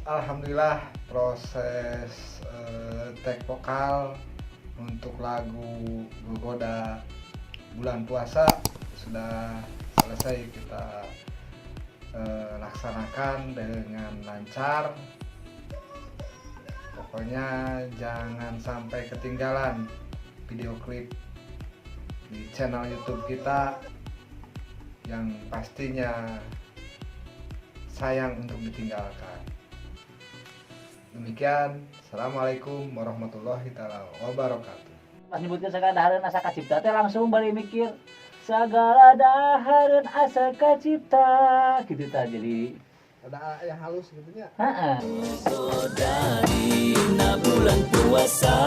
Alhamdulillah proses take vokal untuk lagu Gogoda bulan puasa sudah selesai kita laksanakan dengan lancar. Pokoknya jangan sampai ketinggalan video klip di channel YouTube kita yang pastinya sayang untuk ditinggalkan. Demikian, assalamualaikum warahmatullahi wabarakatuh. Pas nyebutkan segala dahareun asa kacipta teh langsung balik mikir segala dahareun asa kacipta gitu ta, jadi Ada yang halus gitu nya. heeh. Dari bulan puasa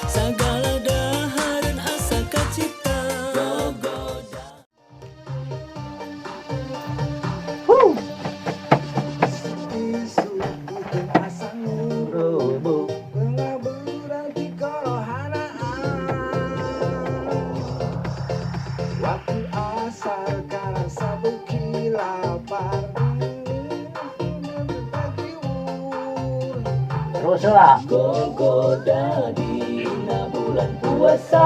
segala dahareun asa kacipta gogoda. Rubuh Waktu asal karang sabuki lapar terus lah Gogoda di bulan puasa